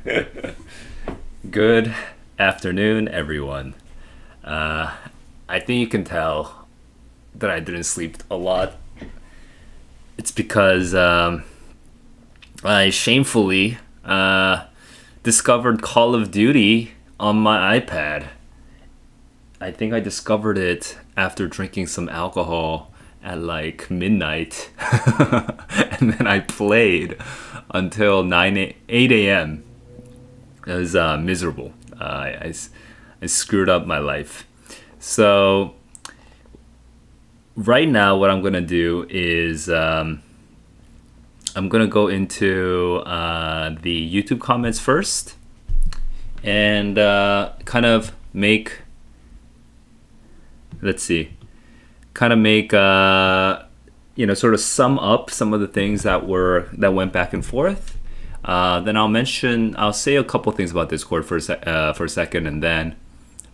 Good afternoon, everyone. I think you can tell that I didn't sleep a lot. It's because I shamefully discovered Call of Duty on my iPad. I think I discovered it after drinking some alcohol at like midnight. And then I played until 8 a.m. It was miserable. I screwed up my life. So right now, what I'm gonna do is I'm gonna go into the YouTube comments first, and kind of make let's see, kind of make sort of sum up some of the things that went back and forth. Then I'll say a couple things about Discord for a second, and then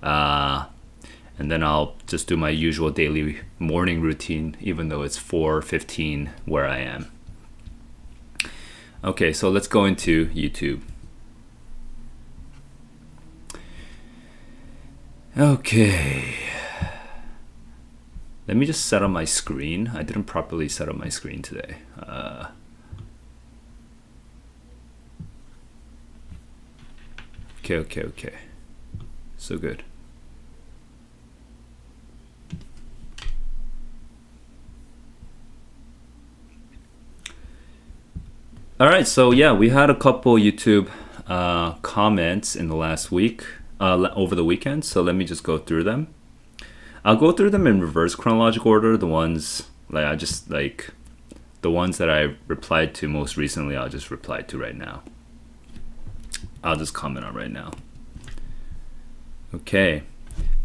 I'll just do my usual daily morning routine, even though it's 4:15 where I am. Okay, so let's go into YouTube. Okay. Let me just set up my screen. I didn't properly set up my screen today. Okay. So good. All right, so yeah, we had a couple YouTube comments in the last week, over the weekend. So let me just go through them. I'll go through them in reverse chronological order. The ones the ones that I replied to most recently, I'll just reply to right now. I'll just comment on right now. Okay,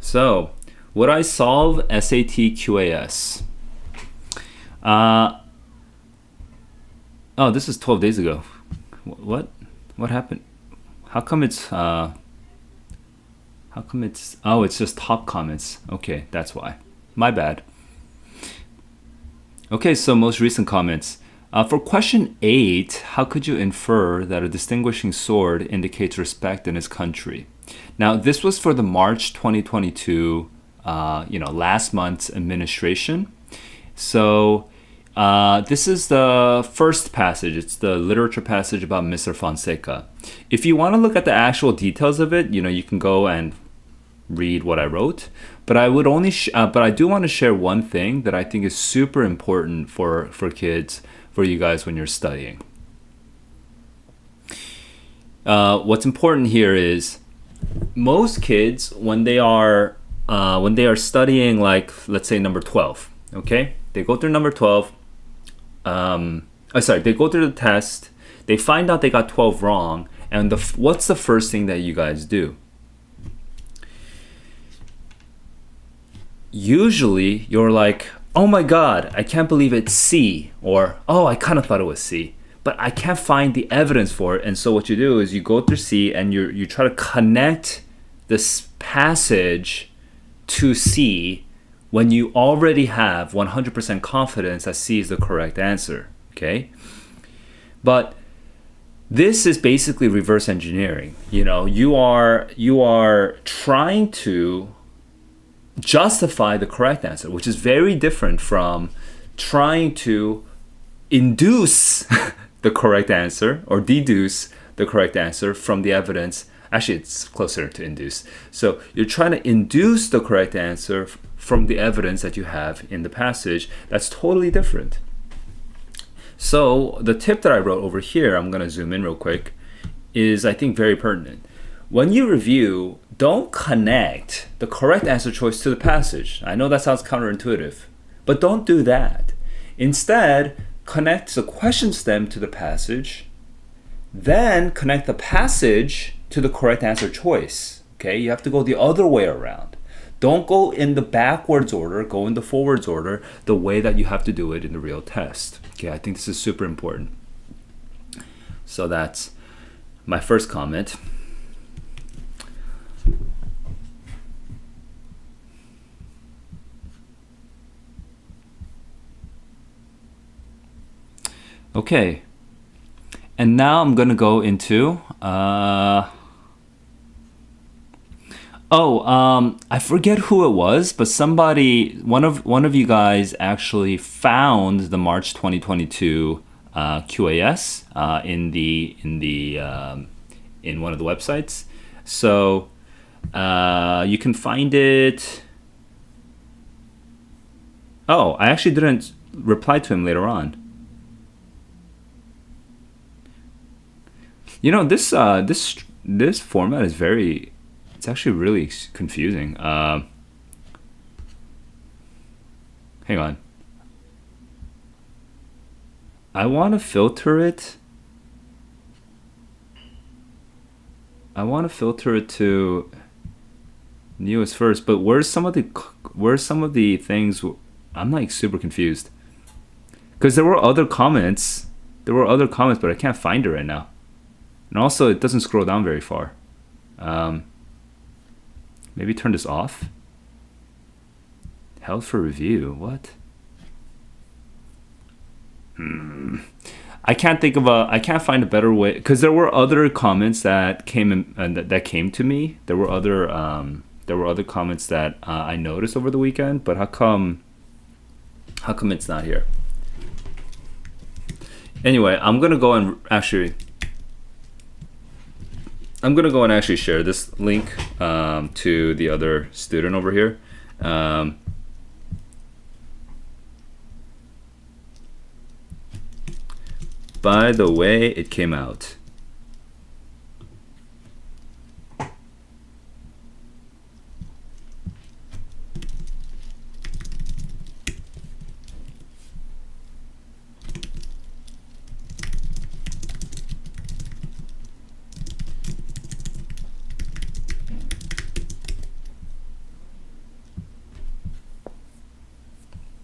so would I solve SAT QAS? Oh, this is 12 days ago. What happened? How come it's oh, it's just top comments. Okay, that's why. My bad. Okay, so most recent comments. For question 8, how could you infer that a distinguishing sword indicates respect in his country? Now, this was for the March 2022, last month's administration. So this is the first passage. It's the literature passage about Mr. Fonseca. If you want to look at the actual details of it, you can go and read what I wrote. But I would only, but I do want to share one thing that I think is super important for kids, for you guys when you're studying. What's important here is most kids when they are studying, like let's say number 12. Okay, they go through number 12. They go through the test. They find out they got 12 wrong, and what's the first thing that you guys do? Usually, you're like, "Oh my God, I can't believe it's C," or "Oh, I kind of thought it was C, but I can't find the evidence for it." And so what you do is you go through C and you try to connect this passage to C when you already have 100% confidence that C is the correct answer, okay? But this is basically reverse engineering. You are trying to justify the correct answer, which is very different from trying to induce the correct answer or deduce the correct answer from the evidence. Actually, it's closer to induce. So you're trying to induce the correct answer from the evidence that you have in the passage. That's totally different. So the tip that I wrote over here, I'm going to zoom in real quick, is I think very pertinent. When you review, don't connect the correct answer choice to the passage. I know that sounds counterintuitive, but don't do that. Instead, connect the question stem to the passage, then connect the passage to the correct answer choice. Okay, you have to go the other way around. Don't go in the backwards order, go in the forwards order, the way that you have to do it in the real test. Okay, I think this is super important. So that's my first comment. Okay, And now I'm gonna go into I forget who it was, but somebody, one of you guys actually found the March 2022 QAS in one of the websites. So you can find it. Oh, I actually didn't reply to him later on. You know, this format is very. It's actually really confusing. Hang on. I want to filter it. I want to filter it to newest first, but where's some of the things? I'm like super confused because there were other comments. There were other comments, but I can't find it right now. And also, it doesn't scroll down very far. Maybe turn this off. Held for review. What? I can't find a better way because there were other comments that came in, that came to me. There were other comments that I noticed over the weekend. But how come it's not here? Anyway, I'm gonna go and actually share this link to the other student over here. By the way, it came out.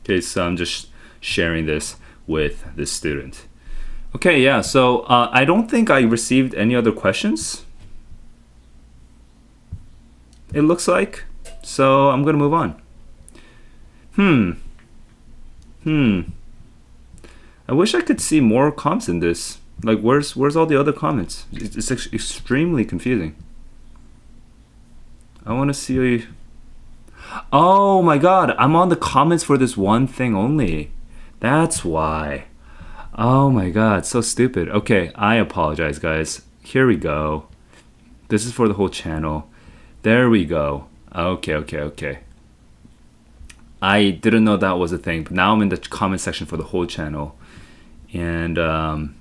Okay, so I'm just sharing this with this student. Okay, yeah, so I don't think I received any other questions. It looks like. So I'm gonna move on. I wish I could see more comments in this. Like, where's all the other comments? It's extremely confusing. I want to see. Oh my god, I'm on the comments for this one thing only. That's why. Oh my god, so stupid. Okay, I apologize, guys. Here we go. This is for the whole channel. There we go. Okay. I didn't know that was a thing, but now I'm in the comment section for the whole channel. And I'm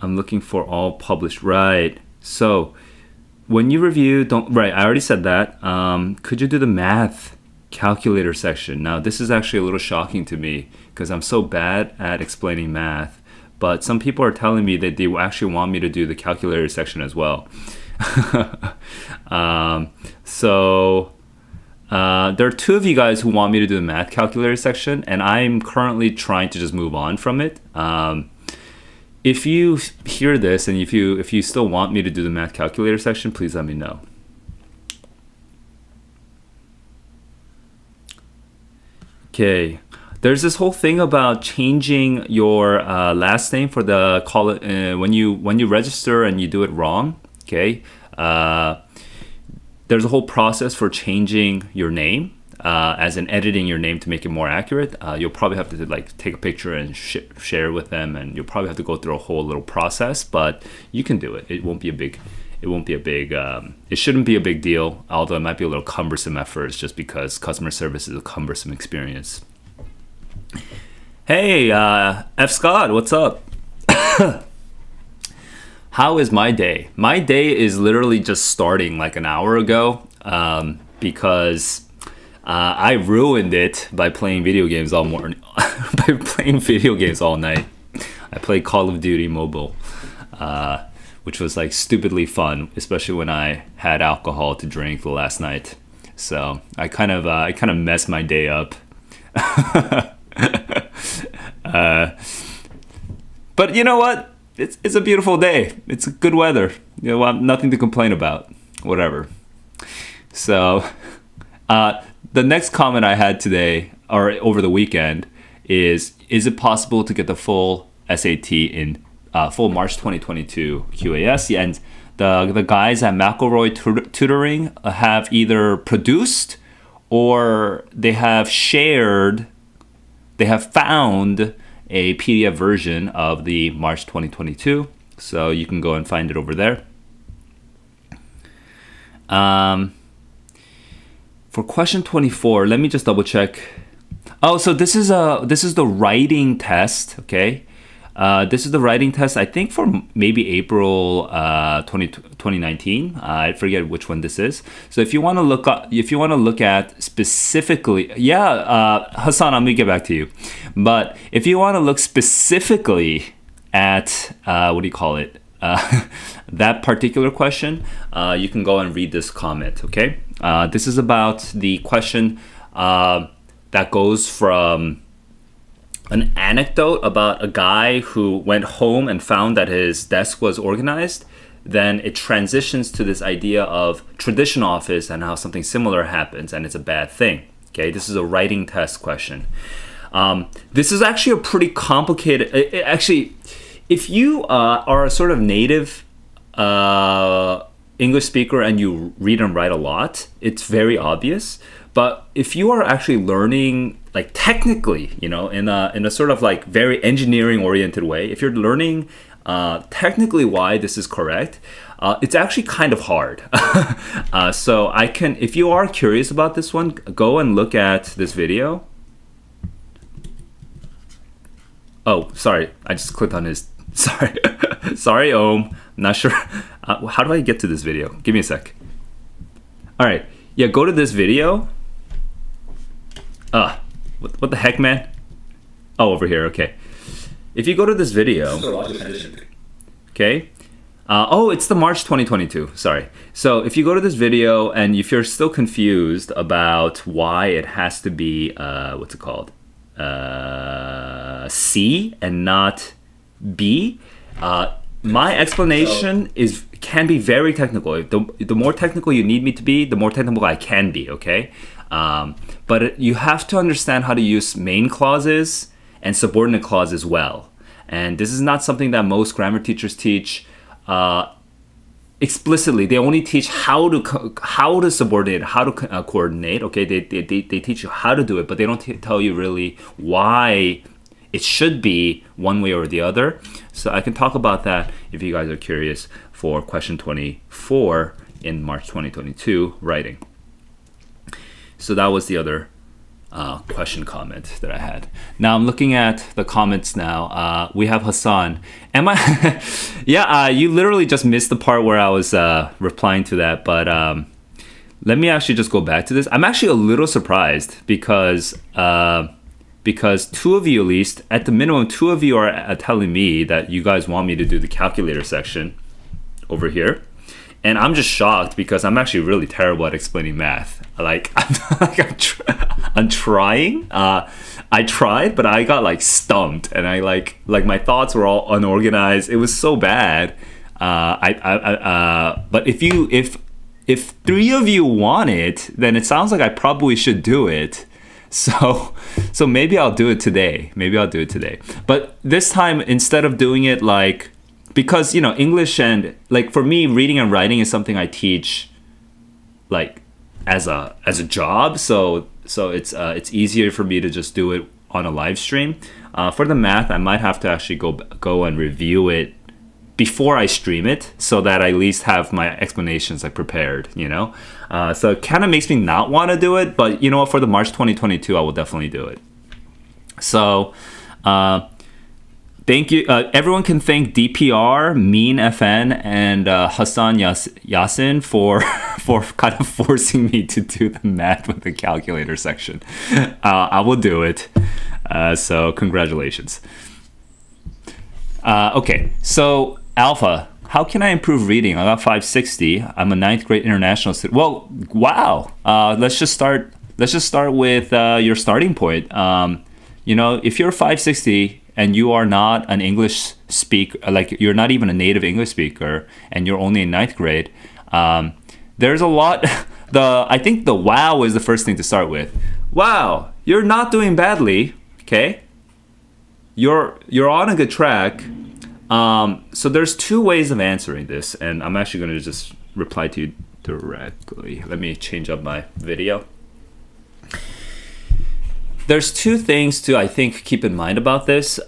looking for all published. Right. So when you review, I already said that. Could you do the math calculator section? Now, this is actually a little shocking to me because I'm so bad at explaining math, but some people are telling me that they actually want me to do the calculator section as well. So there are two of you guys who want me to do the math calculator section, and I'm currently trying to just move on from it. If you hear this and if you still want me to do the math calculator section, please let me know. Okay, there's this whole thing about changing your last name for the when you register and you do it wrong. Okay, there's a whole process for changing your name, as in editing your name to make it more accurate. You'll probably have to like take a picture and share with them, and you'll probably have to go through a whole little process. But you can do it. It won't be a big. It shouldn't be a big deal, although it might be a little cumbersome at first, just because customer service is a cumbersome experience. Hey, F. Scott, what's up? How is my day? My day is literally just starting like an hour ago, because I ruined it by playing video games all morning, by playing video games all night. I played Call of Duty Mobile, which was like stupidly fun, especially when I had alcohol to drink the last night. So I kind of messed my day up. But you know what? It's a beautiful day. It's good weather. You know, nothing to complain about. Whatever. So the next comment I had today or over the weekend is it possible to get the full SAT in full March 2022 QAS, and the guys at McElroy Tutoring have either produced or they have found a PDF version of the March 2022. So you can go and find it over there. For question 24, let me just double check. Oh, so this is the writing test, okay? This is the writing test, I think, for maybe April 2019. I forget which one this is. So if you want to look at specifically, Hassan, I'm gonna get back to you. But if you want to look specifically at that particular question, you can go and read this comment. Okay, this is about the question that goes from an anecdote about a guy who went home and found that his desk was organized. Then it transitions to this idea of traditional office and how something similar happens and it's a bad thing. Okay, this is a writing test question. This is actually a pretty complicated. If you are a sort of native English speaker and you read and write a lot, it's very obvious. But if you are actually learning, like technically, in a sort of like very engineering oriented way, if you're learning technically why this is correct, it's actually kind of hard. So if you are curious about this one, go and look at this video. Oh, sorry, I just clicked on his. Sorry, Om. Not sure. How do I get to this video? Give me a sec. All right. Yeah, go to this video. What the heck, man? Oh, over here. Okay. If you go to this video. Okay. It's the March 2022. Sorry. So if you go to this video and if you're still confused about why it has to be what's it called? C and not B. My explanation can be very technical. The more technical you need me to be, the more technical I can be, okay? But you have to understand how to use main clauses and subordinate clauses well. And this is not something that most grammar teachers teach explicitly. They only teach how to subordinate, how to coordinate, okay? They teach you how to do it, but they don't tell you really why it should be one way or the other. So I can talk about that if you guys are curious for question 24 in March 2022 writing. So that was the other question comment that I had. Now I'm looking at the comments now. We have Hassan. You literally just missed the part where I was replying to that, but let me actually just go back to this. I'm actually a little surprised because two of you, at least, at the minimum, two of you are telling me that you guys want me to do the calculator section over here. And I'm just shocked because I'm actually really terrible at explaining math. I'm trying. I tried, but I got stumped, and I my thoughts were all unorganized. It was so bad. But if three of you want it, then it sounds like I probably should do it. So maybe I'll do it today. But this time, instead of doing it because English and for me, reading and writing is something I teach as a job. So it's easier for me to just do it on a live stream. For the math, I might have to actually go and review it before I stream it, so that I at least have my explanations prepared. So it kind of makes me not want to do it, but for the March 2022, I will definitely do it. So thank you. Everyone can thank DPR, Mean FN, and Hassan Yasin for kind of forcing me to do the math with the calculator section. I will do it. So congratulations. Okay, so Alpha, how can I improve reading? I got 560. I'm a 9th grade international student. Well, wow. Let's just start with your starting point. If you're 560 and you are not an English speaker, you're not even a native English speaker, and you're only in 9th grade, there's a lot. I think the wow is the first thing to start with. Wow, you're not doing badly. Okay, you're on a good track. So there's two ways of answering this, and I'm actually going to just reply to you directly. Let me change up my video. There's two things to, I think, keep in mind about this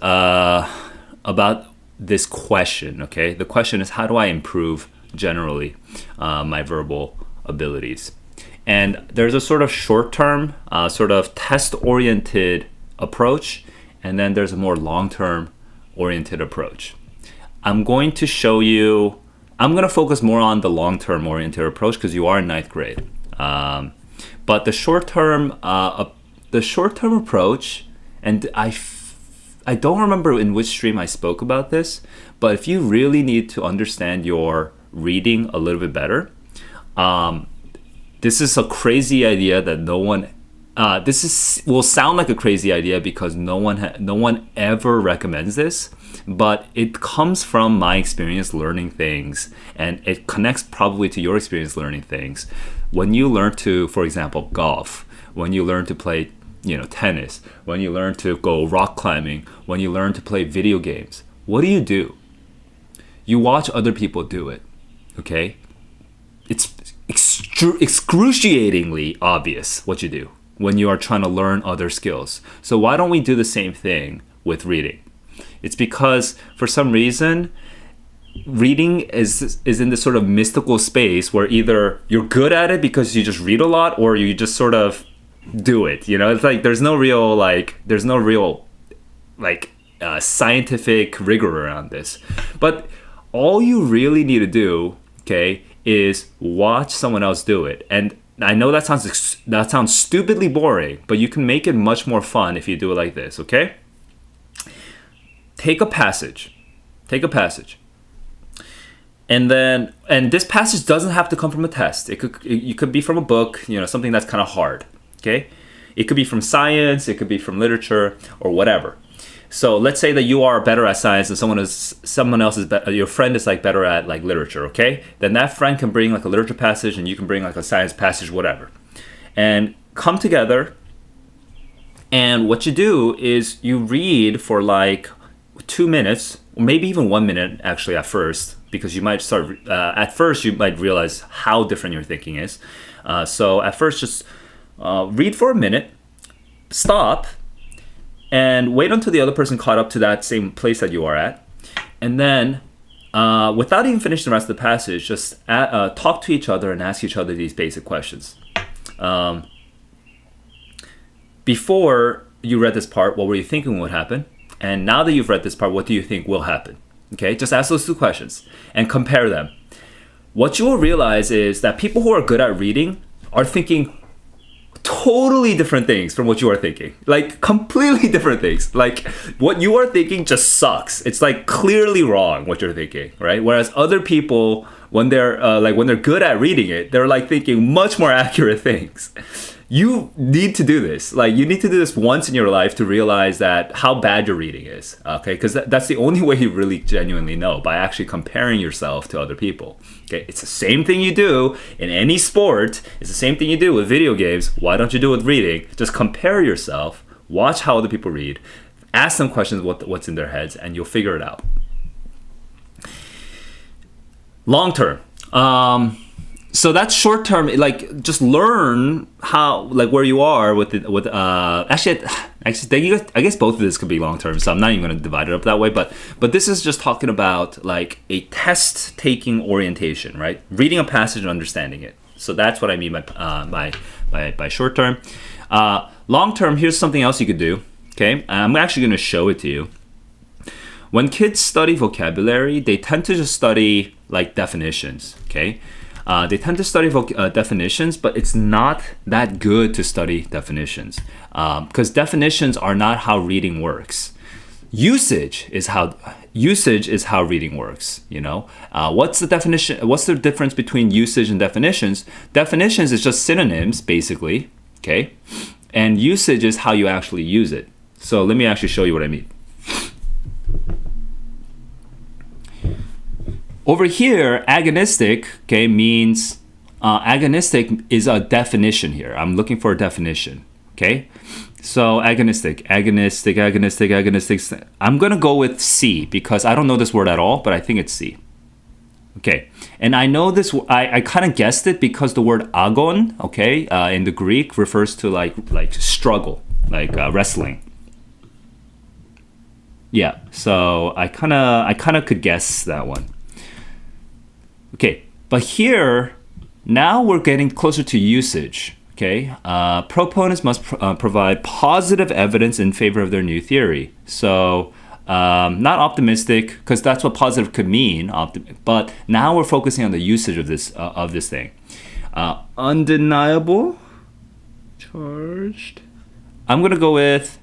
question, okay? The question is, how do I improve generally my verbal abilities? And there's a sort of short-term, sort of test-oriented approach, and then there's a more long-term oriented approach. I'm going to focus more on the long-term oriented approach because you are in ninth grade. But the short-term approach, and I don't remember in which stream I spoke about this, but if you really need to understand your reading a little bit better, this is a crazy idea that no one. Will sound like a crazy idea because no one ever recommends this, but it comes from my experience learning things, and it connects probably to your experience learning things. When you learn to, for example, golf, when you learn to play, tennis, when you learn to go rock climbing, when you learn to play video games, what do? You watch other people do it, okay? It's excruciatingly obvious what you do when you are trying to learn other skills. So why don't we do the same thing with reading? It's because for some reason, reading is in this sort of mystical space where either you're good at it because you just read a lot, or you just sort of do it. It's like there's no real scientific rigor around this. But all you really need to do, okay, is watch someone else do it. And I know that sounds stupidly boring, but you can make it much more fun if you do it like this, okay? Take a passage. And this passage doesn't have to come from a test. It could be from a book, something that's kind of hard, okay? It could be from science, it could be from literature, or whatever. So let's say that you are better at science and someone else is better, your friend is better at literature, okay? Then that friend can bring a literature passage and you can bring a science passage, whatever. And come together, and what you do is you read for 2 minutes, or maybe even 1 minute actually at first, because you might start, at first you might realize how different your thinking is. So at first just read for a minute, stop, and wait until the other person caught up to that same place that you are at. And then, without even finishing the rest of the passage, just talk to each other and ask each other these basic questions. Before you read this part, what were you thinking would happen? And now that you've read this part, what do you think will happen? Okay, just ask those two questions and compare them. What you will realize is that people who are good at reading are thinking totally different things from what you are thinking. Completely different things. What you are thinking just sucks. It's clearly wrong what you're thinking, right? Whereas other people, when they're good at reading it, they're thinking much more accurate things. You need to do this. You need to do this once in your life to realize that how bad your reading is, okay? Because that's the only way you really genuinely know, by actually comparing yourself to other people. Okay, it's the same thing you do in any sport. It's the same thing you do with video games. Why don't you do it with reading? Just compare yourself, watch how other people read, ask them questions what's in their heads, and you'll figure it out. Long term. So that's short term. Just learn how, where you are with actually, I guess both of this could be long term. So I'm not even going to divide it up that way. But this is just talking about a test taking orientation, right? Reading a passage and understanding it. So that's what I mean by short term. Long term. Here's something else you could do. Okay, I'm actually going to show it to you. When kids study vocabulary, they tend to just study definitions. Okay. They tend to study definitions, but it's not that good to study definitions because definitions are not how reading works. Usage is how reading works. What's the definition? What's the difference between usage and definitions? Definitions is just synonyms, basically. Okay, and usage is how you actually use it. So let me actually show you what I mean. Over here, agonistic, okay, means agonistic is a definition here. I'm looking for a definition. Okay, so agonistic. I'm gonna go with C because I don't know this word at all, but I think it's C. Okay, and I know this. I kind of guessed it because the word agon, okay, in the Greek refers to like struggle, like wrestling. Yeah, so I kind of could guess that one. Okay, but here now we're getting closer to usage. Okay, proponents must provide positive evidence in favor of their new theory. So, not optimistic, because that's what positive could mean. But now we're focusing on the usage of this thing. Undeniable, charged. I'm gonna go with.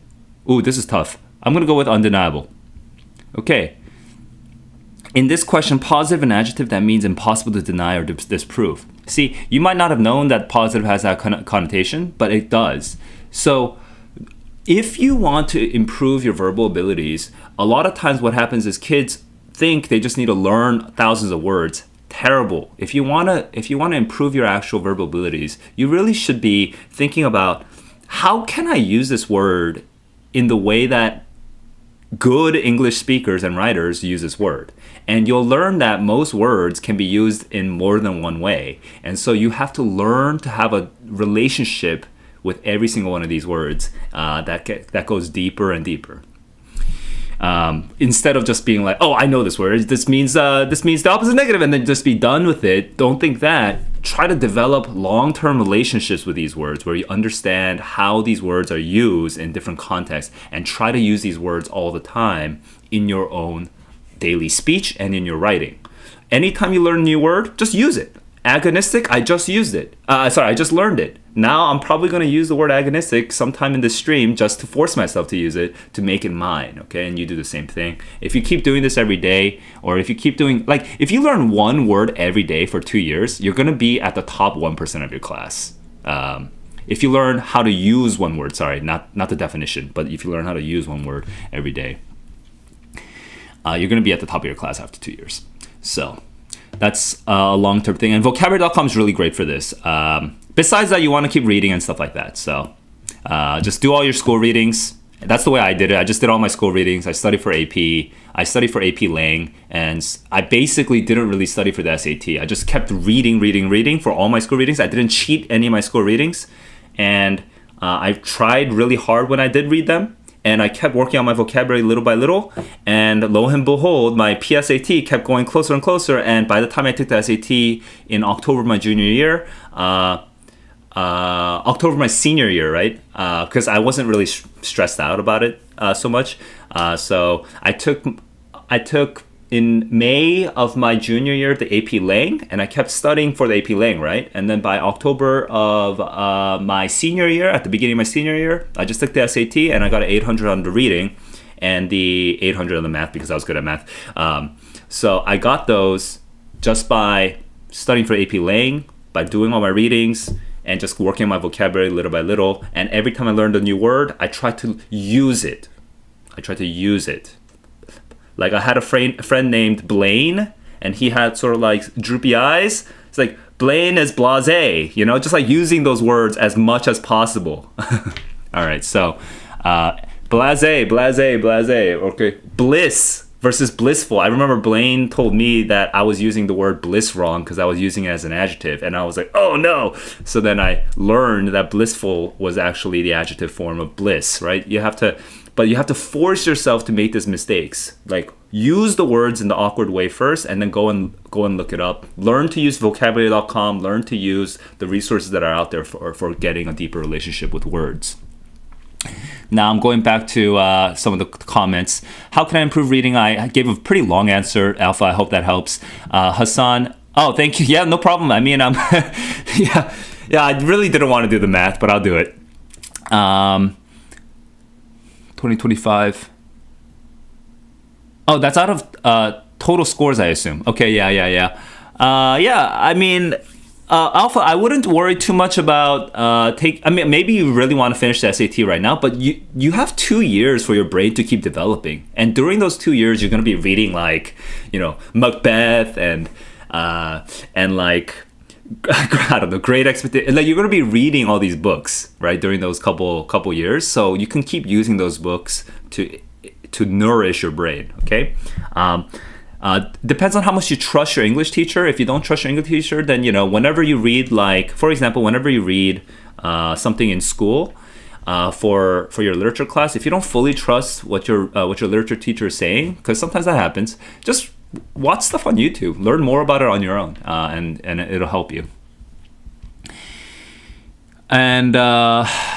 Ooh, this is tough. I'm gonna go with undeniable. Okay. In this question, positive an adjective that means impossible to deny or disprove. See, you might not have known that positive has that connotation, but it does. So if you want to improve your verbal abilities, a lot of times what happens is kids think they just need to learn thousands of words. Terrible. If you want to improve your actual verbal abilities, you really should be thinking about how can I use this word in the way that good English speakers and writers use this word. And you'll learn that most words can be used in more than one way. And so you have to learn to have a relationship with every single one of these words that goes deeper and deeper. Instead of just being like, oh, I know this word. This means the opposite negative, and then just be done with it. Don't think that. Try to develop long-term relationships with these words where you understand how these words are used in different contexts, and try to use these words all the time in your own daily speech and in your writing. Anytime you learn a new word, just use it. Agonistic, I just used it. I just learned it. Now I'm probably going to use the word agonistic sometime in this stream just to force myself to use it, to make it mine, okay? And you do the same thing. If you keep doing this every day, or if you keep doing, like, if you learn one word every day for 2 years, you're going to be at the top 1% of your class. If you learn how to use one word, not the definition, but if you learn how to use one word every day, you're going to be at the top of your class after 2 years. So that's a long-term thing. And vocabulary.com is really great for this. Besides that, you want to keep reading and stuff like that. So just do all your school readings. That's the way I did it. I just did all my school readings. I studied for AP. I studied for AP Lang. And I basically didn't really study for the SAT. I just kept reading for all my school readings. I didn't cheat any of my school readings. And I tried really hard when I did read them. And I kept working on my vocabulary little by little. And lo and behold, my PSAT kept going closer and closer. And by the time I took the SAT in October of my junior year, October of my senior year, right? Because I wasn't really stressed out about it so much. So I took in May of my junior year the AP Lang, and I kept studying for the AP Lang, right? And then by October of my senior year, at the beginning of my senior year, I just took the SAT and I got an 800 on the reading and the 800 on the math because I was good at math. So I got those just by studying for AP Lang, by doing all my readings, and just working on my vocabulary little by little. And every time I learned a new word, I tried to use it. Like I had a friend named Blaine, and he had sort of like droopy eyes. It's like, Blaine is blasé, just like using those words as much as possible. All right, so blasé. Okay, bliss versus blissful. I remember Blaine told me that I was using the word bliss wrong because I was using it as an adjective, and I was like, oh no. So then I learned that blissful was actually the adjective form of bliss, right? You have to force yourself to make these mistakes. Like, use the words in the awkward way first, and then go and look it up. Learn to use vocabulary.com. Learn to use the resources that are out there for getting a deeper relationship with words. Now I'm going back to some of the comments. How can I improve reading? I gave a pretty long answer, Alpha. I hope that helps. Hassan, oh, thank you. Yeah, no problem. I mean, yeah, I really didn't want to do the math, but I'll do it. 2025. Oh, that's out of total scores, I assume. Okay, yeah. Yeah, I mean, Alpha, I wouldn't worry too much about maybe you really want to finish the SAT right now, but you have 2 years for your brain to keep developing. And during those 2 years, you're going to be reading like, Macbeth and like I don't know, great expectation. Like you're gonna be reading all these books, right, during those couple years, so you can keep using those books to nourish your brain. Okay. Depends on how much you trust your English teacher. If you don't trust your English teacher, then whenever you read, like for example, whenever you read something in school for your literature class, if you don't fully trust what your literature teacher is saying, because sometimes that happens, just watch stuff on YouTube, learn more about it on your own, and it'll help you. And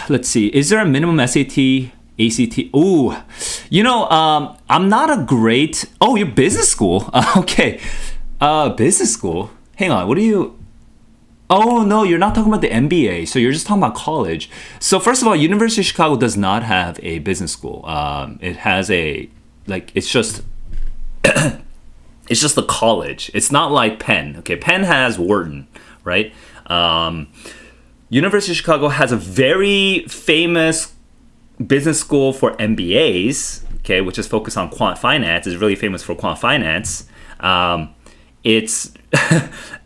let's see, is there a minimum SAT, ACT? Ooh, I'm not a great. Oh, you're business school. Okay, business school. Hang on, what are you? Oh no, you're not talking about the MBA. So you're just talking about college. So first of all, University of Chicago does not have a business school. It has it's just it's just a college. It's not like Penn. Okay, Penn has Wharton, right? University of Chicago has a very famous business school for MBAs, okay, which is focused on quant finance. Is really famous for quant finance. It's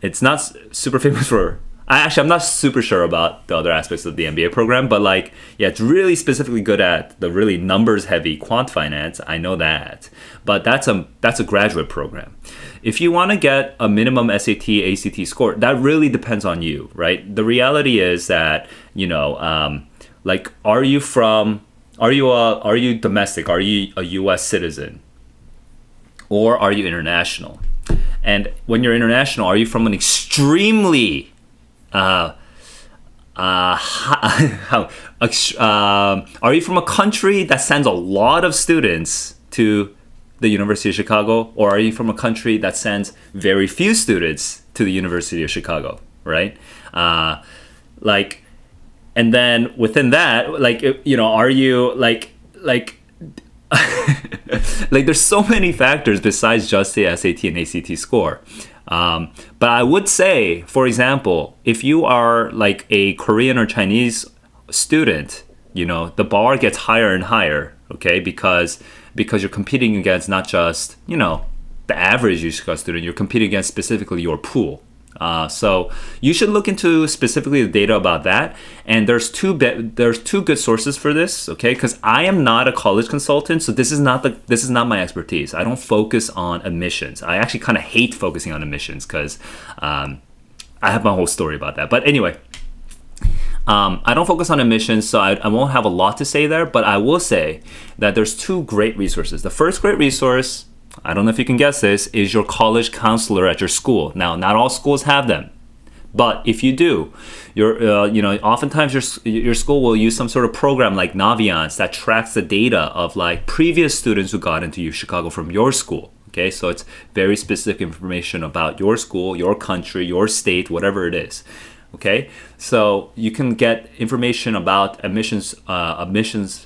it's not super famous for. I'm not super sure about the other aspects of the MBA program, but it's really specifically good at the really numbers heavy quant finance. I know that, but that's a graduate program. If you want to get a minimum SAT, ACT score, that really depends on you, right? The reality is that are you domestic? Are you a U.S. citizen, or are you international? And when you're international, are you from an extremely are you from a country that sends a lot of students to the University of Chicago, or are you from a country that sends very few students to the University of Chicago, right? And then within that, are you there's so many factors besides just the SAT and ACT score. But I would say, for example, if you are like a Korean or Chinese student, the bar gets higher and higher, okay? Because you're competing against not just, the average UConn student, you're competing against specifically your pool. So you should look into specifically the data about that. And there's two good sources for this, okay? Because I am not a college consultant, so this is not my expertise. I don't focus on admissions. I actually kind of hate focusing on admissions because I have my whole story about that. But anyway, I don't focus on admissions, so I won't have a lot to say there. But I will say that there's two great resources. The first great resource, I don't know if you can guess this, is your college counselor at your school. Now, not all schools have them, but if you do, oftentimes your school will use some sort of program like Naviance that tracks the data of like previous students who got into Chicago from your school. Okay, so it's very specific information about your school, your country, your state, whatever it is. Okay, so you can get information about admissions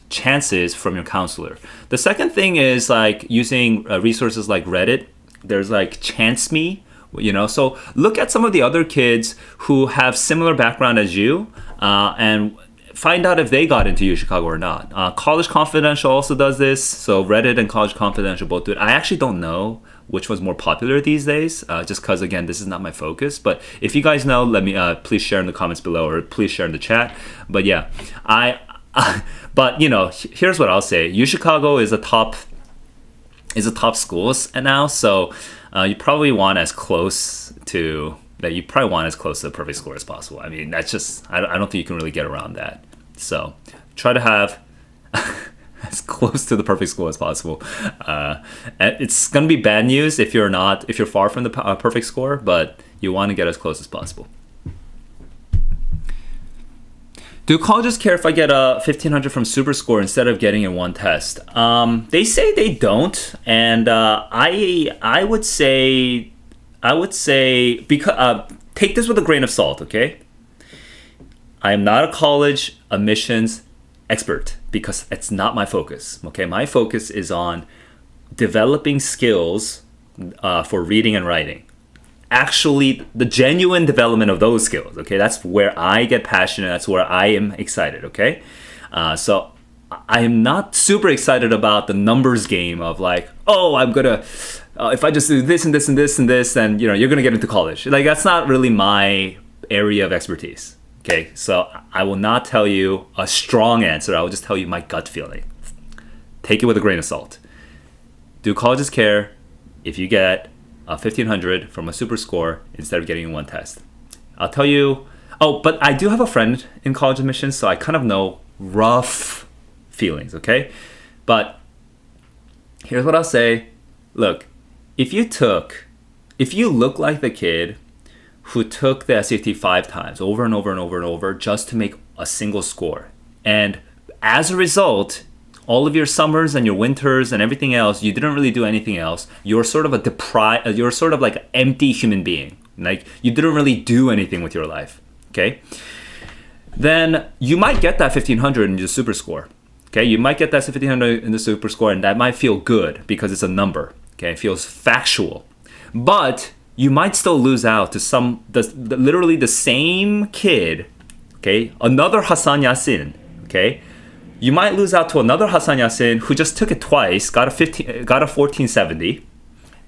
chances from your counselor. The second thing is like using resources like Reddit. There's like ChanceMe, so look at some of the other kids who have similar background as you and find out if they got into UChicago or not. College Confidential also does this, so Reddit and College Confidential both do it. I actually don't know which one's more popular these days, just because, again, this is not my focus. But if you guys know, let me please share in the comments below, or please share in the chat. But yeah, but here's what I'll say. UChicago is a top schools now, so you probably want as close to the perfect score as possible. I mean, that's just, I don't think you can really get around that. So try to have as close to the perfect score as possible. It's going to be bad news if you're far from the perfect score, but you want to get as close as possible. Do colleges care if I get a 1500 from Superscore instead of getting in one test? They say they don't, and I would say because take this with a grain of salt, okay? I am not a college admissions expert because it's not my focus. Okay, my focus is on developing skills for reading and writing. Actually, the genuine development of those skills. Okay, that's where I get passionate. That's where I am excited. Okay, so I am not super excited about the numbers game of like, oh, I'm gonna if I just do this and this and this and this, then you're gonna get into college. Like that's not really my area of expertise. Okay, so I will not tell you a strong answer. I will just tell you my gut feeling. Take it with a grain of salt. Do colleges care if you get a 1500 from a Superscore instead of getting one test? I'll tell you. Oh, but I do have a friend in college admissions, so I kind of know rough feelings, okay? But here's what I'll say. Look, if you look like the kid who took the SAT 5 times over and over and over and over just to make a single score, and as a result, all of your summers and your winters and everything else, you didn't really do anything else. You're sort of you're sort of like an empty human being. Like, you didn't really do anything with your life, okay? Then you might get that 1500 in the Superscore, okay? You might get that 1500 in the Superscore, and that might feel good because it's a number, okay? It feels factual. But you might still lose out to literally the same kid, okay? Another Hassan Yassin, okay? You might lose out to another Hassan Yassin who just took it twice, got a 1470,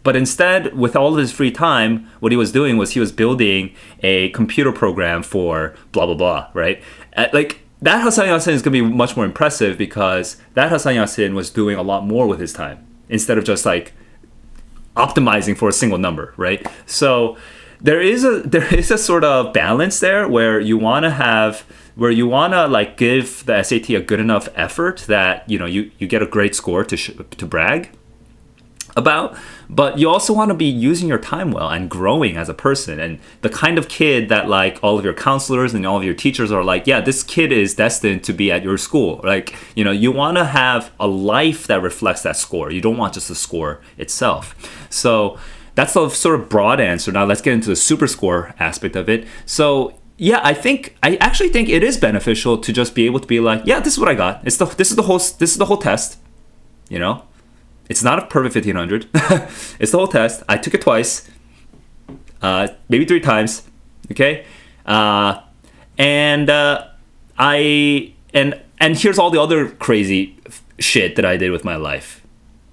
but instead, with all of his free time, what he was doing was he was building a computer program for blah, blah, blah, right? Like, that Hassan Yassin is going to be much more impressive because that Hassan Yassin was doing a lot more with his time instead of just like optimizing for a single number, right? So there is a sort of balance there where you want to like give the SAT a good enough effort that you get a great score to brag about, but you also want to be using your time well and growing as a person, and the kind of kid that like all of your counselors and all of your teachers are like, yeah, this kid is destined to be at your school. Like, you want to have a life that reflects that score. You don't want just the score itself. So that's the sort of broad answer. Now let's get into the Superscore aspect of it. So yeah, I actually think it is beneficial to just be able to be like, yeah, this is what I got. This is the whole test. It's not a perfect 1500. It's the whole test. I took it twice, maybe 3 times. Okay, and here's all the other crazy shit that I did with my life.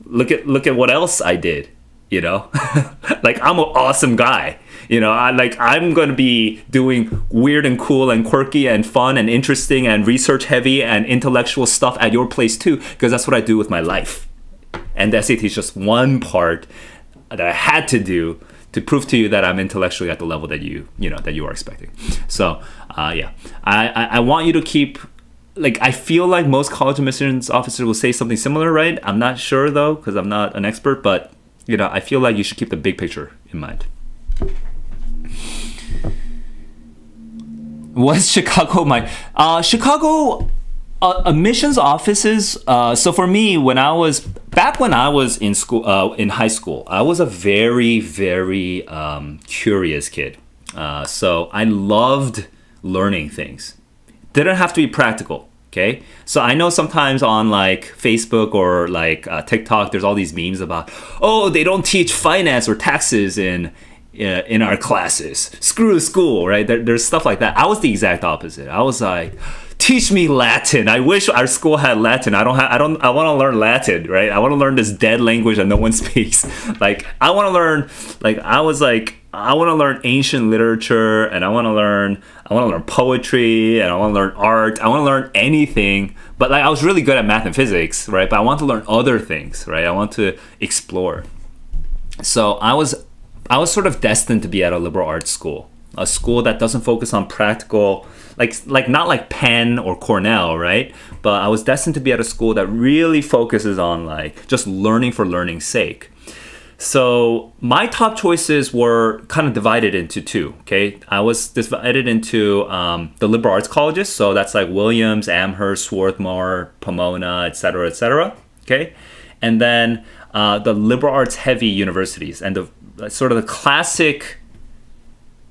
Look at what else I did. Like, I'm an awesome guy. I'm going to be doing weird and cool and quirky and fun and interesting and research heavy and intellectual stuff at your place too, because that's what I do with my life. And the SAT is just one part that I had to do to prove to you that I'm intellectually at the level that you are expecting. So yeah, I want you to keep, like, I feel like most college admissions officers will say something similar, right? I'm not sure though, because I'm not an expert, but I feel like you should keep the big picture in mind. Was Chicago Chicago admissions offices? So for me, when I was in school, in high school, I was a very, very curious kid. So I loved learning things. Didn't have to be practical. Okay, so I know sometimes on like Facebook or like TikTok, there's all these memes about, oh, they don't teach finance or taxes in our classes. Screw school, right? There's stuff like that. I was the exact opposite. I was like, teach me Latin. I wish our school had Latin. I want to learn Latin, right? I want to learn this dead language that no one speaks. Like, I want to learn, like, I want to learn ancient literature, and I want to learn poetry, and I want to learn art. I want to learn anything. But like, I was really good at math and physics, right? But I want to learn other things, right? I want to explore. So I was sort of destined to be at a liberal arts school, a school that doesn't focus on practical, like not like Penn or Cornell, right? But I was destined to be at a school that really focuses on like just learning for learning's sake. So my top choices were kind of divided into 2. Okay, I was divided into the liberal arts colleges, so that's like Williams, Amherst, Swarthmore, Pomona, etc., etc. Okay, and then the liberal arts heavy universities, and the sort of the classic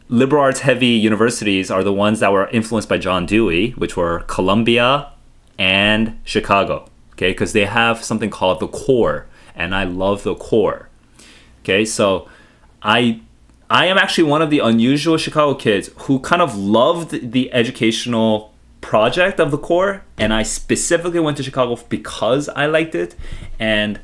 liberal arts heavy universities are the ones that were influenced by John Dewey, which were Columbia and Chicago. Okay, because they have something called the core, and I love the core. Okay, so I am actually one of the unusual Chicago kids who kind of loved the educational project of the core, and I specifically went to Chicago because I liked it. And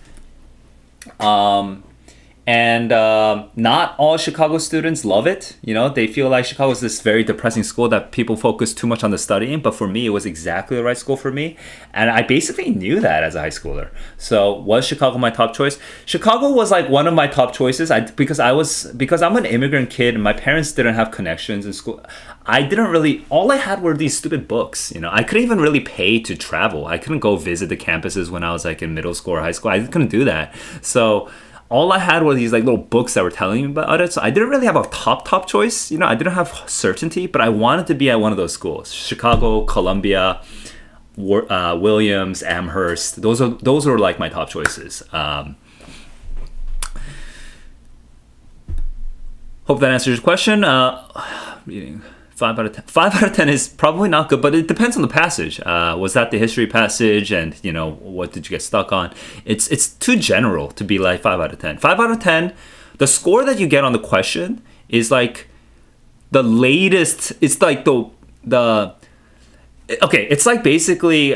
And not all Chicago students love it. You know, they feel like Chicago is this very depressing school that people focus too much on the studying. But for me, it was exactly the right school for me. And I basically knew that as a high schooler. So was Chicago my top choice? Chicago was like one of my top choices. Because I'm an immigrant kid and my parents didn't have connections in school. I didn't really, all I had were these stupid books. You know, I couldn't even really pay to travel. I couldn't go visit the campuses when I was like in middle school or high school. I couldn't do that. So all I had were these like little books that were telling me about it. So I didn't really have a top choice. You know, I didn't have certainty, but I wanted to be at one of those schools: Chicago, Columbia, Williams, Amherst. Those are like my top choices. Hope that answers your question. Reading 5 out of 10. 5 out of 10 is probably not good, but it depends on the passage. Was that the history passage, and you know what did you get stuck on? It's too general to be like 5 out of 10. 5 out of 10. The score that you get on the question is like the latest. It's like the okay. It's like basically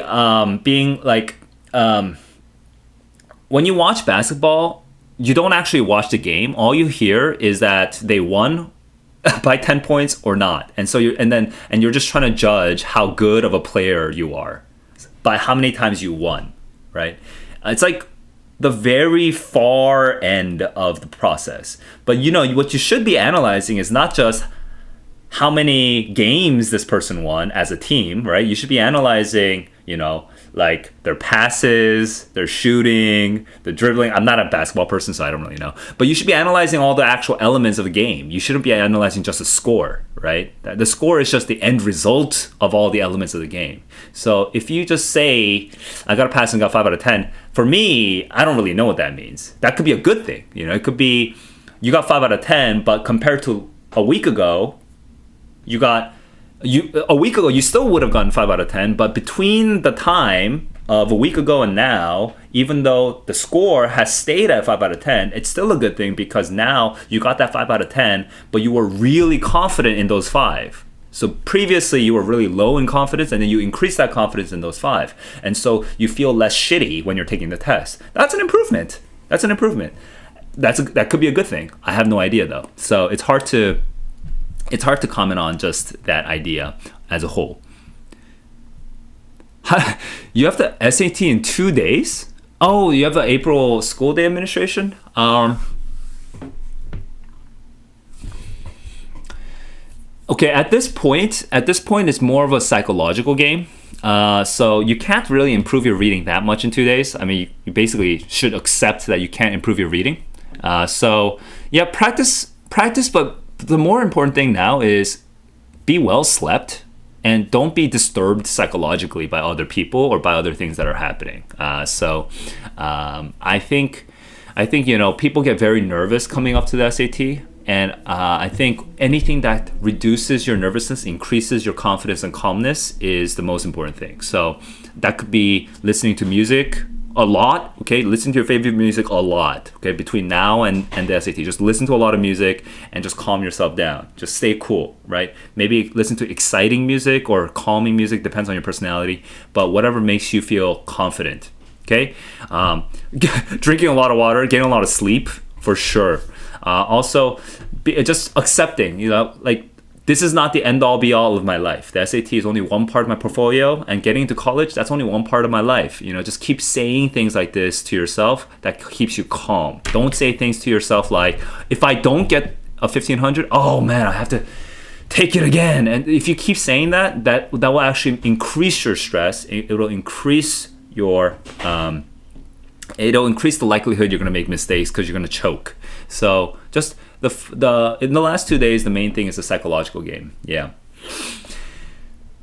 being like when you watch basketball, you don't actually watch the game. All you hear is that they won by 10 points or not. And so you're just trying to judge how good of a player you are by how many times you won, right? It's like the very far end of the process. But you know, what you should be analyzing is not just how many games this person won as a team, right? You should be analyzing, you know, like their passes, their shooting, the dribbling. I'm not a basketball person, so I don't really know. But you should be analyzing all the actual elements of the game. You shouldn't be analyzing just the score, right? The score is just the end result of all the elements of the game. So if you just say, I got a pass and got 5 out of 10, for me, I don't really know what that means. That could be a good thing. You know, it could be you got 5 out of 10, but compared to a week ago, a week ago, you still would have gotten 5 out of 10, but between the time of a week ago and now, even though the score has stayed at 5 out of 10, it's still a good thing because now you got that 5 out of 10, but you were really confident in those 5. So previously you were really low in confidence, and then you increase that confidence in those 5. And so you feel less shitty when you're taking the test. That's an improvement. That could be a good thing. I have no idea though. So it's hard to comment on just that idea as a whole. You have the SAT in 2 days? Oh, you have the April school day administration? Okay, at this point, it's more of a psychological game. So you can't really improve your reading that much in 2 days. I mean, you basically should accept that you can't improve your reading. So yeah, practice, but the more important thing now is be well slept and don't be disturbed psychologically by other people or by other things that are happening. I think you know, people get very nervous coming up to the SAT, and I think anything that reduces your nervousness, increases your confidence and calmness is the most important thing. So that could be listening to music a lot, okay? Listen to your favorite music a lot, okay? Between now and the SAT, just listen to a lot of music and just calm yourself down. Just stay cool, right? Maybe listen to exciting music or calming music, depends on your personality, but whatever makes you feel confident, okay? Drinking a lot of water, getting a lot of sleep, for sure. Also, just accepting, you know, like, this is not the end-all be-all of my life. The SAT is only one part of my portfolio, and getting into college, that's only one part of my life. You know, just keep saying things like this to yourself. That keeps you calm. Don't say things to yourself like, if I don't get a 1500, oh man, I have to take it again. And if you keep saying that will actually increase your stress. It'll increase your it'll increase the likelihood you're going to make mistakes because you're going to choke. So just in the last 2 days, the main thing is the psychological game. Yeah.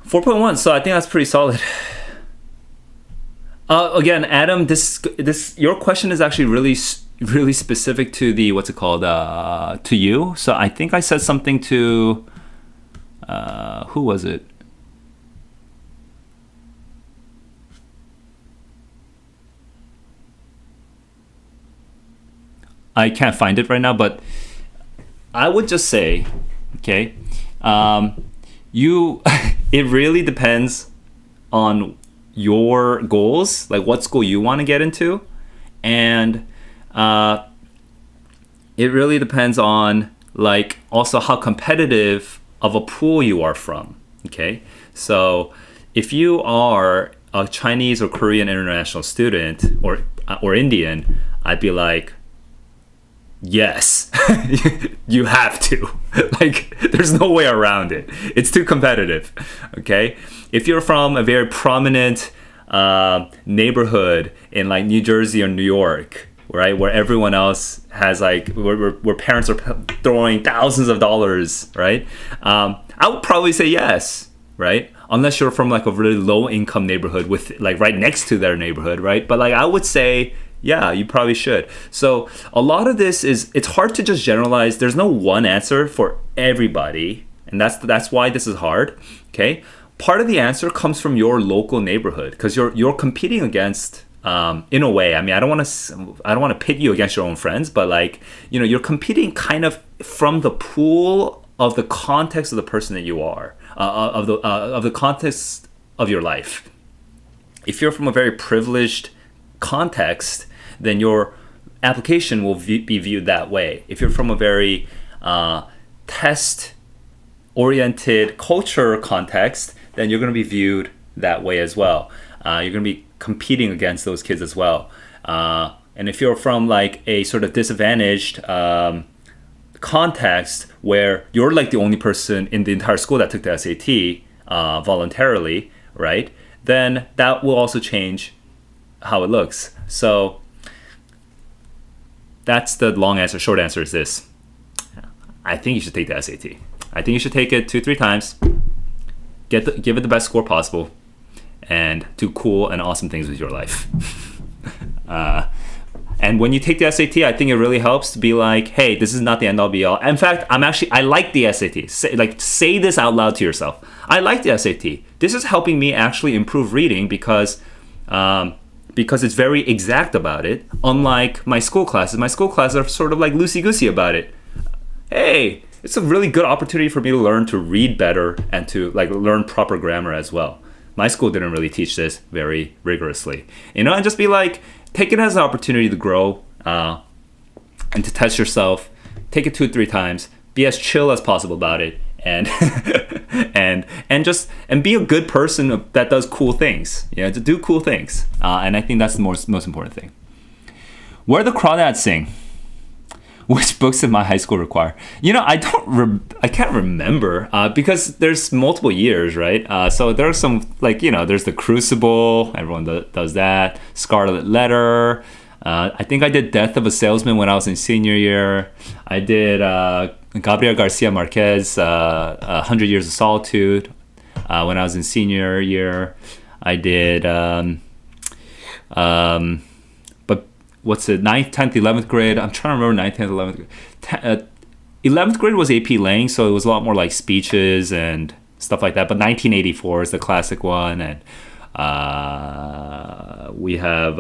4.1. So I think that's pretty solid. Again, Adam, this your question is actually really specific to the to you. So I think I said something to who was it? I can't find it right now, but I would just say, okay, it really depends on your goals, like what school you want to get into, and it really depends on like also how competitive of a pool you are from. Okay, so if you are a Chinese or Korean international student or Indian, I'd be like, yes, you have to. Like, there's no way around it. It's too competitive. Okay, if you're from a very prominent neighborhood in like New Jersey or New York, right, where everyone else has like where parents are throwing thousands of dollars, right, I would probably say yes, right, unless you're from like a really low income neighborhood with like right next to their neighborhood, right, but like I would say yeah, you probably should. So a lot of this it's hard to just generalize. There's no one answer for everybody, and that's why this is hard. Okay, part of the answer comes from your local neighborhood because you're competing against. In a way, I mean, I don't want to pit you against your own friends, but like, you know, you're competing kind of from the pool of the context of the person that you are, of the context of your life. If you're from a very privileged context, then your application will be viewed that way. If you're from a very test-oriented culture context, then you're going to be viewed that way as well. You're going to be competing against those kids as well. And if you're from like a sort of disadvantaged context where you're like the only person in the entire school that took the SAT voluntarily, right? Then that will also change how it looks. So that's the long answer. Short answer is this. I think you should take the SAT. I think you should take it 2-3 times. Give it the best score possible. And do cool and awesome things with your life. And when you take the SAT, I think it really helps to be like, hey, this is not the end all be all. In fact, I like the SAT. Say this out loud to yourself. I like the SAT. This is helping me actually improve reading because it's very exact about it. Unlike my school classes are sort of like loosey-goosey about it. Hey, it's a really good opportunity for me to learn to read better and to like learn proper grammar as well. My school didn't really teach this very rigorously, you know, and just be like, take it as an opportunity to grow and to test yourself. Take it 2-3 times. Be as chill as possible about it, and and be a good person that does cool things. You know, to do cool things, and I think that's the most important thing. Where the crawdads sing. Which books did my high school require? You know, I can't remember because there's multiple years, right? So there are some, like, you know, there's The Crucible. Everyone does that. Scarlet Letter. I think I did Death of a Salesman when I was in senior year. I did Gabriel Garcia Marquez, 100 Years of Solitude when I was in senior year. I did... what's it, 9th, 10th, 11th grade? I'm trying to remember 9th, 10th, 11th grade. 11th grade was AP Lang, so it was a lot more like speeches and stuff like that. But 1984 is the classic one. And we have...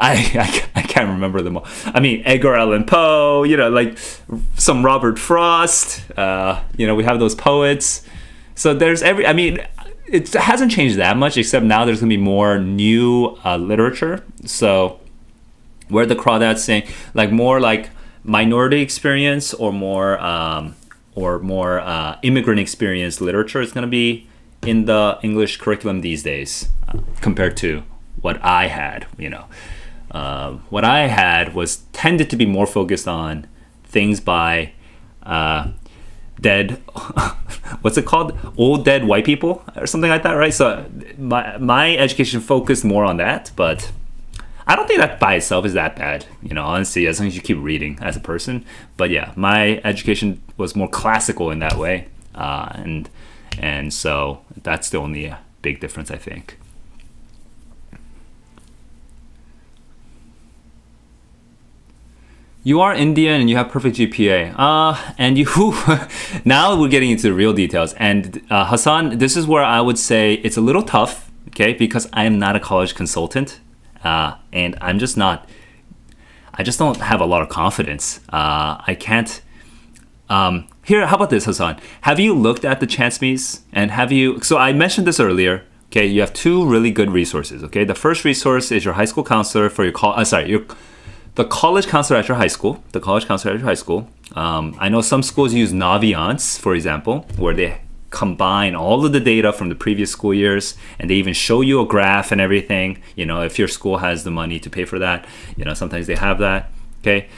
I can't remember them all. I mean, Edgar Allan Poe, you know, like some Robert Frost. You know, we have those poets. So there's it hasn't changed that much, except now there's going to be more new literature. So where the crawdads sing, like more like minority experience or more immigrant experience literature is going to be in the English curriculum these days compared to what I had. You know, what I had was tended to be more focused on things by dead what's it called, old dead white people or something like that, right? So my education focused more on that, but I don't think that by itself is that bad, you know, honestly, as long as you keep reading as a person. But yeah, my education was more classical in that way, and so that's the only big difference, I think. You are Indian and you have perfect GPA. And you now we're getting into the real details. And Hassan, this is where I would say it's a little tough, okay? Because I am not a college consultant, and I just don't have a lot of confidence. I can't. Here, how about this, Hassan? Have you looked at the chance me's? And have you? So I mentioned this earlier. Okay, you have two really good resources. Okay, the first resource is your high school counselor for your the college counselor at your high school. The college counselor at your high school. I know some schools use Naviance, for example, where they combine all of the data from the previous school years, and they even show you a graph and everything. You know, if your school has the money to pay for that, you know, sometimes they have that. Okay.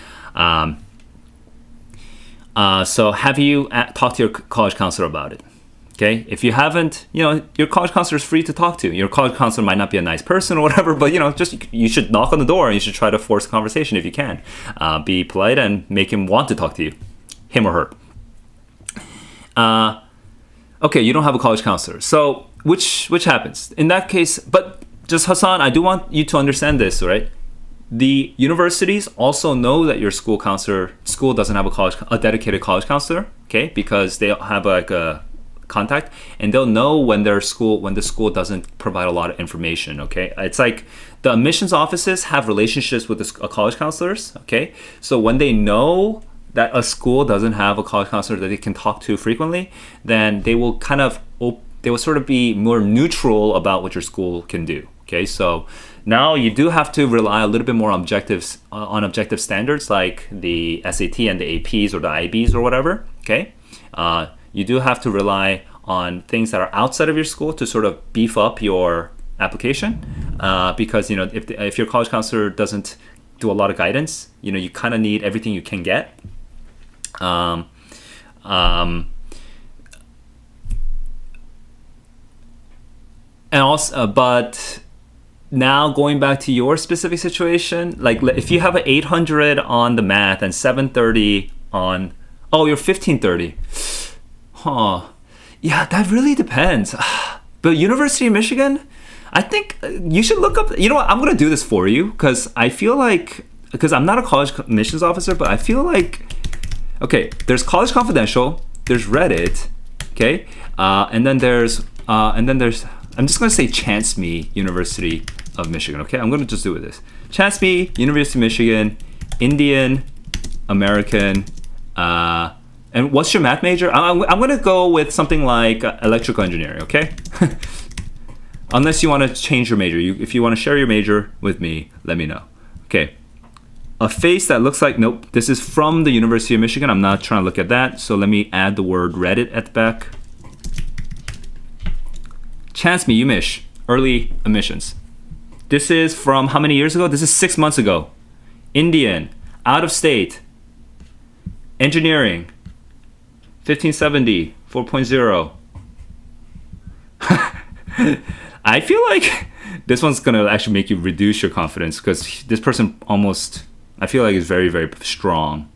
So have you talked to your college counselor about it? Okay. If you haven't, you know, your college counselor is free to talk to. Your college counselor might not be a nice person or whatever, but, you know, just you should knock on the door and you should try to force a conversation if you can. Be polite and make him want to talk to you, him or her. Okay, you don't have a college counselor. So which happens? In that case, but just Hassan, I do want you to understand this, right? The universities also know that your school doesn't have a dedicated college counselor, okay? Because they have like a contact, and they'll know when the school doesn't provide a lot of information, okay? It's like the admissions offices have relationships with the college counselors, okay? So when they know that a school doesn't have a college counselor that they can talk to frequently, then they will sort of be more neutral about what your school can do. Okay, so now you do have to rely a little bit more on objective standards like the SAT and the APs or the IBs or whatever. Okay, you do have to rely on things that are outside of your school to sort of beef up your application, because you know if your college counselor doesn't do a lot of guidance, you know you kind of need everything you can get. And also, but now going back to your specific situation, like if you have an 800 on the math and 730 on, you're 1530. Yeah, that really depends. But University of Michigan, I think you should look up, you know what, I'm going to do this for you because I'm not a college admissions officer, but I feel like, okay, there's College Confidential, there's Reddit, okay, and then there's, I'm just gonna say Chance Me, University of Michigan, okay? I'm gonna just do with this. Chance Me, University of Michigan, Indian, American, and what's your math major? I'm gonna go with something like electrical engineering, okay? Unless you wanna change your major. If you wanna share your major with me, let me know. Okay. A face that looks like, nope, this is from the University of Michigan. I'm not trying to look at that. So let me add the word Reddit at the back. Chance Me, UMich, early admissions. This is from how many years ago? This is 6 months ago. Indian, out of state, engineering, 1570, 4.0. I feel like this one's gonna actually make you reduce your confidence because this person almost, I feel like, is very, very strong.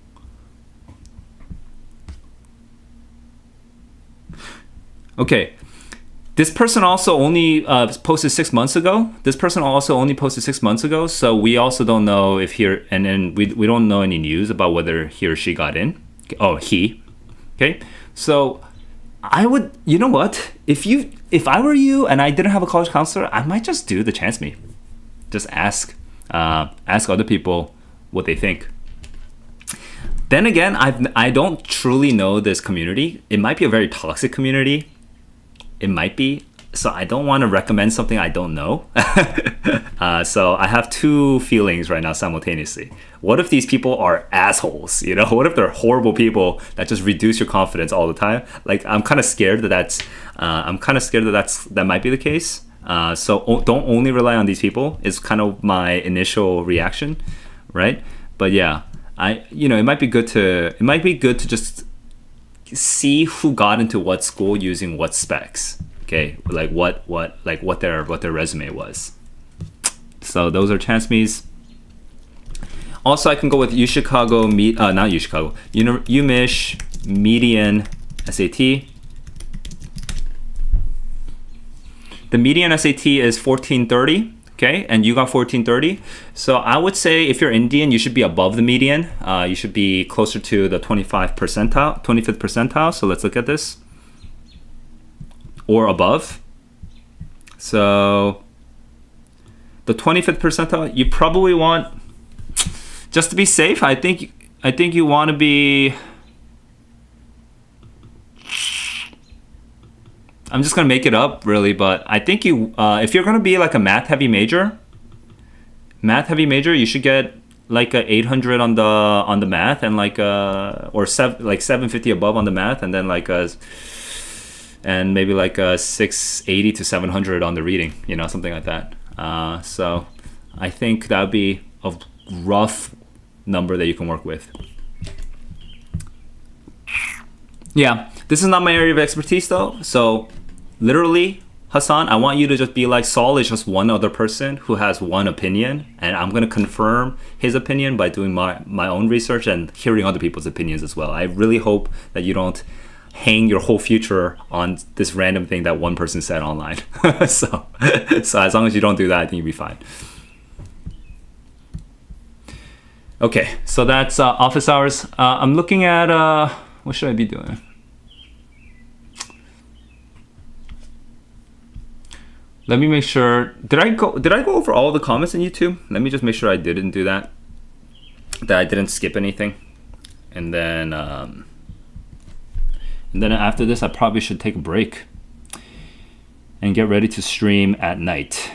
Okay. This person also only posted 6 months ago. So we also don't know if and then we don't know any news about whether he or she got in. Oh, he. Okay. So I would, you know what? If I were you and I didn't have a college counselor, I might just do the Chance Me. Just ask other people what they think. Then again, I don't truly know this community. It might be a very toxic community. It might be. So I don't want to recommend something I don't know. So I have two feelings right now simultaneously. What if these people are assholes? You know, what if they're horrible people that just reduce your confidence all the time? Like I'm kind of scared that that might be the case. So don't only rely on these people is kind of my initial reaction, right? But yeah, it might be good to just see who got into what school using what specs. Okay, like what their resume was. So those are Chance Me's. Also, I can go with UMich median SAT. The median SAT is 1430. Okay, and you got 1430. So I would say if you're Indian, you should be above the median. You should be closer to the 25th percentile. So let's look at this. Or above. So the 25th percentile, you probably want, just to be safe, I think you want to be, I'm just gonna make it up, really. But I think you, if you're gonna be like a math heavy major, you should get like a 800 on the math, and like or 750 above on the math, and then like and maybe like a 680 to 700 on the reading, something like that. So I think that would be a rough number that you can work with. Yeah, this is not my area of expertise though. So literally, Hassan, I want you to just be like, Saul is just one other person who has one opinion, and I'm going to confirm his opinion by doing my own research and hearing other people's opinions as well. I really hope that you don't hang your whole future on this random thing that one person said online. so as long as you don't do that, I think you'll be fine. Okay, so that's office hours. I'm looking at, what should I be doing? Let me make sure. Did I go over all the comments in YouTube? Let me just make sure I didn't do that. That I didn't skip anything. And then after this, I probably should take a break and get ready to stream at night.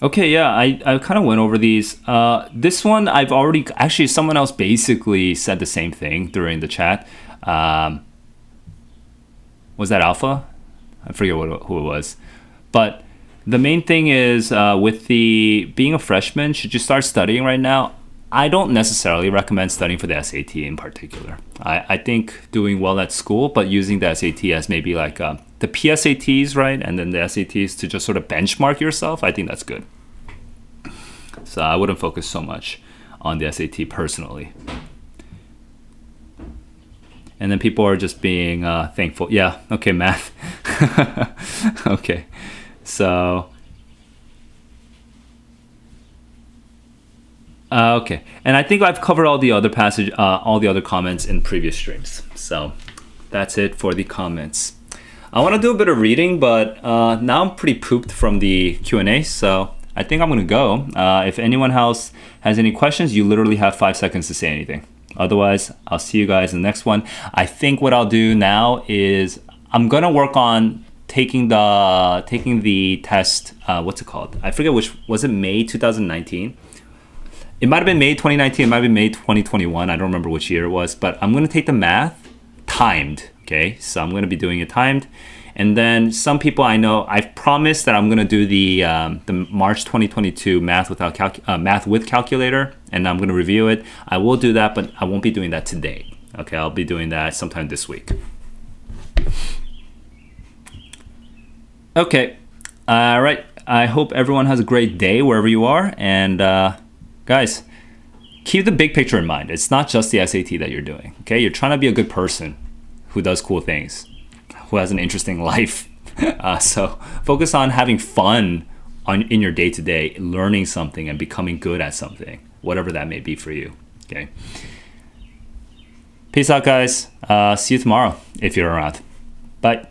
Okay, yeah, I kind of went over these. This one, I've already, actually, someone else basically said the same thing during the chat. Was that Alpha? I forget who it was. But the main thing is, with being a freshman, should you start studying right now? I don't necessarily recommend studying for the SAT in particular. I think doing well at school, but using the SAT as maybe like the PSATs, right? And then the SATs to just sort of benchmark yourself, I think that's good. So I wouldn't focus so much on the SAT personally. And then people are just being thankful. Yeah, okay, math. Okay, so... okay, and I think I've covered all the other comments in previous streams. So that's it for the comments. I want to do a bit of reading, but now I'm pretty pooped from the Q&A, so I think I'm going to go. If anyone else has any questions, you literally have 5 seconds to say anything. Otherwise, I'll see you guys in the next one. I think what I'll do now is I'm going to work on taking the test. What's it called? I forget which. Was it May 2019? It might have been May 2019. It might have been May 2021. I don't remember which year it was. But I'm going to take the math timed. Okay, so I'm going to be doing it timed. And then some people I know, I've promised that I'm going to do the March 2022 math with calculator, and I'm going to review it. I will do that, but I won't be doing that today. Okay, I'll be doing that sometime this week. Okay, all right. I hope everyone has a great day wherever you are. And guys, keep the big picture in mind. It's not just the SAT that you're doing. Okay, you're trying to be a good person who does cool things, who has an interesting life. So focus on having fun in your day-to-day, learning something and becoming good at something, whatever that may be for you. Okay. Peace out, guys. See you tomorrow if you're around. Bye.